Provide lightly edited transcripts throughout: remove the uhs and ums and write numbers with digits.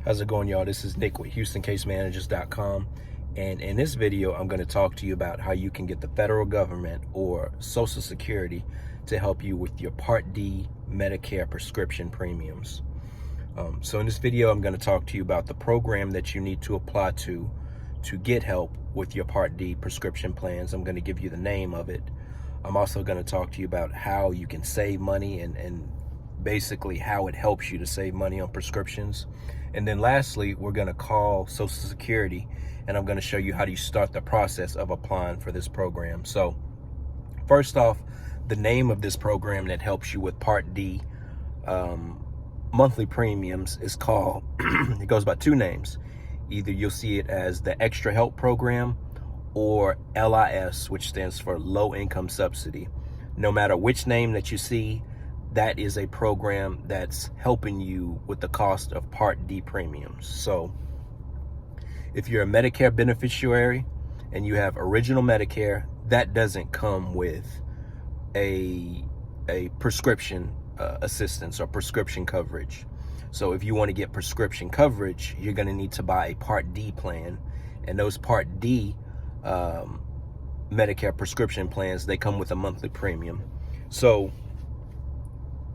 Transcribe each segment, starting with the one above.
How's it going, y'all? This is Nick with HoustonCaseManagers.com, and in this video I'm going to talk to you about how you can get the federal government or Social Security to help you with your Part D Medicare prescription premiums. So in this video I'm going to talk to you about the program that you need to apply to get help with your Part D prescription plans. I'm going to give you the name of it. I'm also going to talk to you about how you can save money and basically how it helps you to save money on prescriptions. And then lastly, we're going to call Social Security, and I'm going to show you how to start the process of applying for this program. So first off, the name of this program that helps you with Part D monthly premiums is called, it goes by two names. Either you'll see it as the Extra Help Program or LIS, which stands for Low Income Subsidy. No matter which name that you see, that is a program that's helping you with the cost of Part D premiums. So if you're a Medicare beneficiary and you have original Medicare, that doesn't come with a prescription assistance or prescription coverage. So if you want to get prescription coverage, you're going to need to buy a Part D plan. And those Part D Medicare prescription plans, they come with a monthly premium. So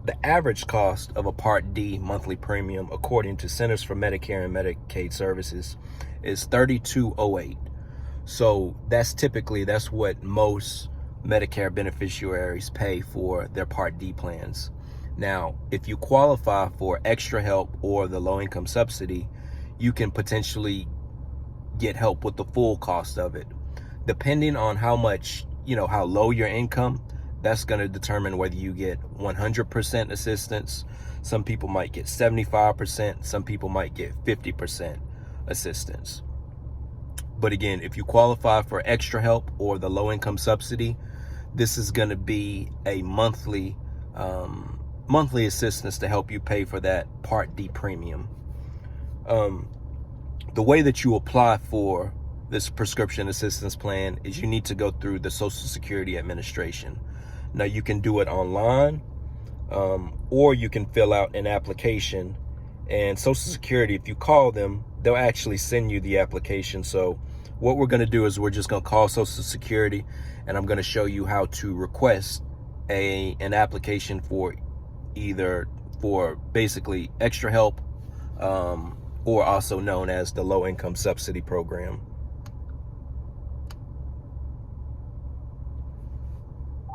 the average cost of a Part D monthly premium, according to Centers for Medicare and Medicaid Services, is $32.08. So that's what most Medicare beneficiaries pay for their Part D plans. Now, if you qualify for Extra Help or the Low Income Subsidy, you can potentially get help with the full cost of it. Depending on how much, how low your income, that's going to determine whether you get 100% assistance. Some people might get 75%. Some people might get 50% assistance. But again, if you qualify for Extra Help or the Low Income Subsidy, this is going to be a monthly assistance to help you pay for that Part D premium. The way that you apply for this prescription assistance plan is you need to go through the Social Security Administration. Now, you can do it online, or you can fill out an application, and Social Security, if you call them, they'll actually send you the application. So what we're going to do is we're just going to call Social Security, and I'm going to show you how to request an application for basically Extra Help, or also known as the Low Income Subsidy Program.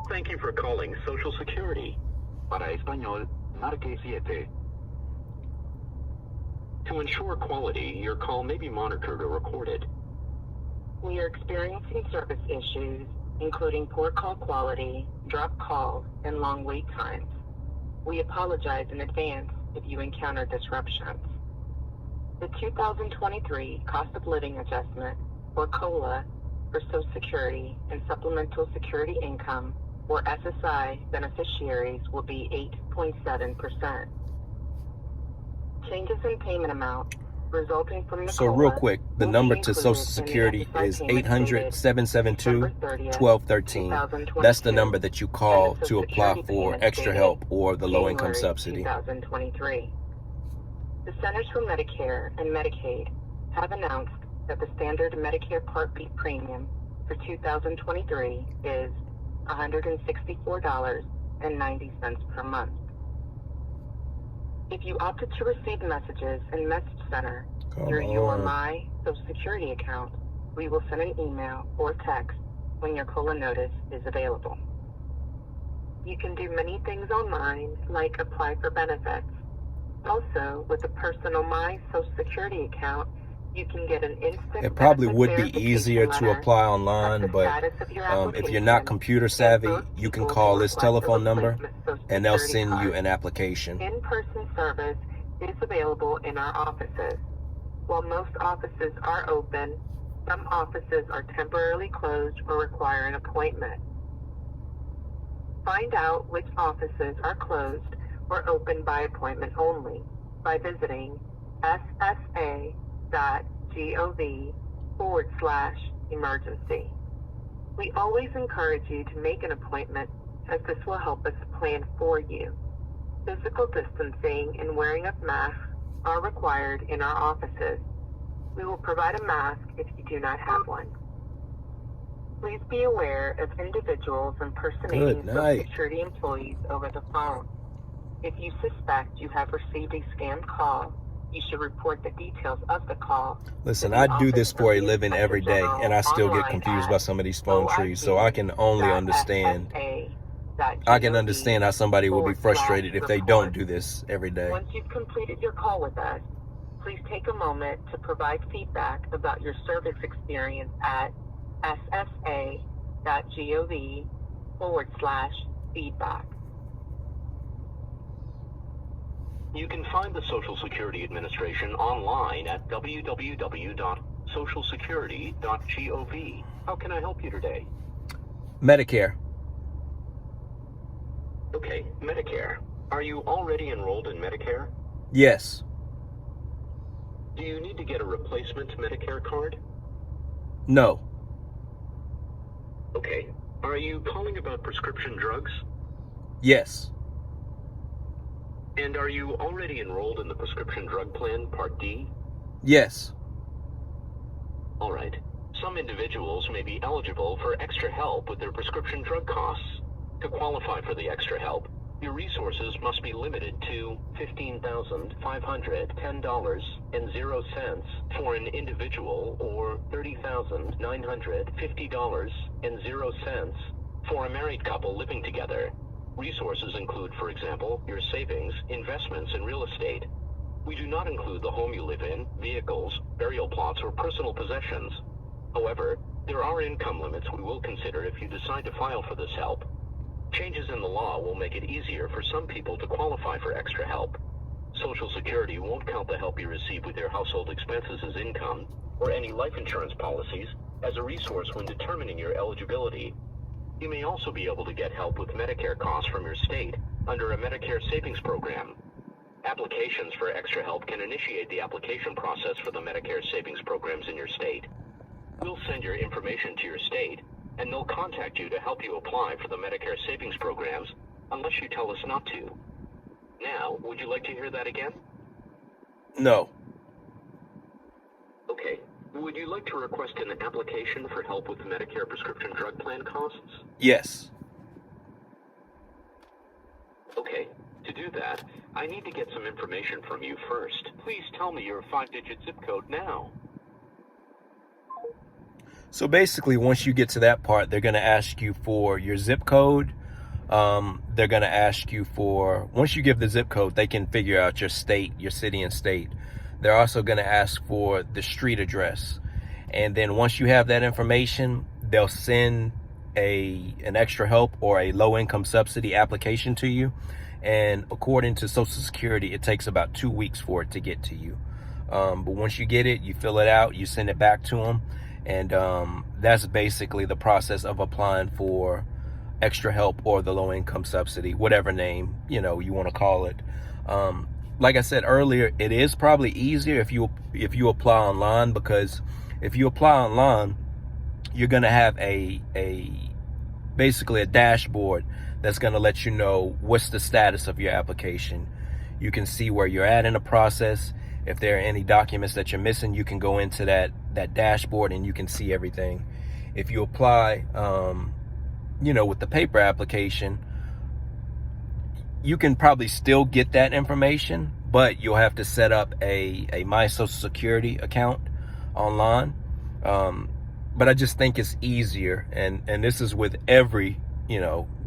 Thank you for calling Social Security. Para español, marque 7. To ensure quality, your call may be monitored or recorded. We are experiencing service issues, including poor call quality, dropped calls, and long wait times. We apologize in advance if you encounter disruptions. The 2023 Cost of Living Adjustment, or COLA, for Social Security and Supplemental Security Income, or SSI, beneficiaries will be 8.7%. Changes in payment amount resulting from the So COLA real quick, the number to Social Security is 800-772-1213. That's the number that you call to apply for Extra Help or the Low Income Subsidy. 2023. The Centers for Medicare and Medicaid have announced that the standard Medicare Part B premium for 2023 is $164.90 per month. If you opted to receive messages in Message Center through your My Social Security account, we will send an email or text when your COLA notice is available. You can do many things online, like apply for benefits. Also, with a personal My Social Security account, you can get an instant. It probably would be easier to apply online, but if you're not computer savvy, you can call this telephone number and they'll send you an application. In-person service is available in our offices. While most offices are open, some offices are temporarily closed or require an appointment. Find out which offices are closed or open by appointment only by visiting ssa.gov/emergency. We always encourage you to make an appointment, as this will help us plan for you. Physical distancing and wearing of masks are required in our offices. We will provide a mask if you do not have one. Please be aware of individuals impersonating Good night. Social Security employees over the phone. If you suspect you have received a scam call, you should report the details of the call. Listen, I do this for a living every day, and I still get confused by some of these phone trees, so I can only understand. I can understand how somebody will be frustrated if they don't do this every day. Once you've completed your call with us, please take a moment to provide feedback about your service experience at ssa.gov/feedback. You can find the Social Security Administration online at www.socialsecurity.gov. How can I help you today? Medicare. Okay, Medicare. Are you already enrolled in Medicare? Yes. Do you need to get a replacement Medicare card? No. Okay. Are you calling about prescription drugs? Yes. And are you already enrolled in the prescription drug plan, Part D? Yes. All right. Some individuals may be eligible for extra help with their prescription drug costs. To qualify for the extra help, your resources must be limited to $15,510.00 for an individual or $30,950.00 for a married couple living together. Resources include, for example, your savings, investments, and real estate. We do not include the home you live in, vehicles, burial plots, or personal possessions. However, there are income limits we will consider if you decide to file for this help. Changes in the law will make it easier for some people to qualify for extra help. Social Security won't count the help you receive with your household expenses as income or any life insurance policies as a resource when determining your eligibility. You may also be able to get help with Medicare costs from your state under a Medicare savings program. Applications for extra help can initiate the application process for the Medicare savings programs in your state. We'll send your information to your state, and they'll contact you to help you apply for the Medicare savings programs unless you tell us not to. Now, would you like to hear that again? No. Okay. Would you like to request an application for help with Medicare prescription drug plan costs? Yes. Okay. To do that, I need to get some information from you first. Please tell me your 5-digit zip code now. So basically, once you get to that part, they're going to ask you for your zip code. They're going to ask you for, once you give the zip code, they can figure out your state, your city and state. They're also going to ask for the street address. And then once you have that information, they'll send an extra help or a low income subsidy application to you. And according to Social Security, it takes about 2 weeks for it to get to you. But once you get it, you fill it out, you send it back to them. And that's basically the process of applying for extra help or the low income subsidy, whatever name, you want to call it. Like I said earlier, it is probably easier if you apply online, because if you apply online, you're going to have basically a dashboard that's going to let you know what's the status of your application. You can see where you're at in the process. If there are any documents that you're missing, you can go into that dashboard and you can see everything. If you apply, with the paper application, you can probably still get that information, but you'll have to set up a My Social Security account online. But I just think it's easier, and this is with every,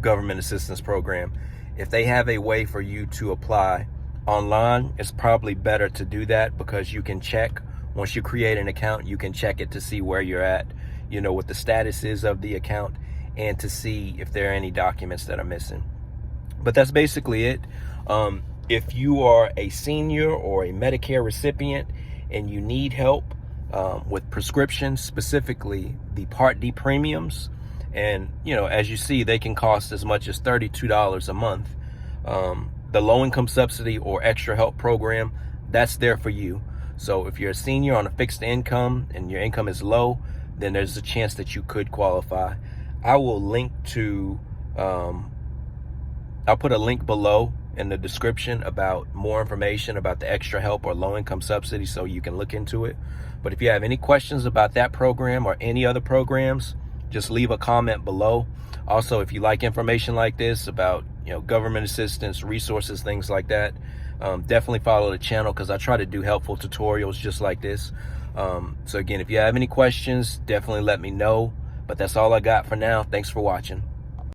government assistance program. If they have a way for you to apply online, it's probably better to do that, because you can check, once you create an account, you can check it to see where you're at, what the status is of the account, and to see if there are any documents that are missing. But that's basically it. If you are a senior or a Medicare recipient and you need help with prescriptions, specifically the Part D premiums, and as you see, they can cost as much as $32 a month. The low income subsidy or extra help program, that's there for you. So if you're a senior on a fixed income and your income is low, then there's a chance that you could qualify. I will link to I'll put a link below in the description about more information about the extra help or low income subsidy, so you can look into it. But if you have any questions about that program or any other programs, just leave a comment below. Also, if you like information like this about, government assistance, resources, things like that, definitely follow the channel, because I try to do helpful tutorials just like this. So again, if you have any questions, definitely let me know. But that's all I got for now. Thanks for watching.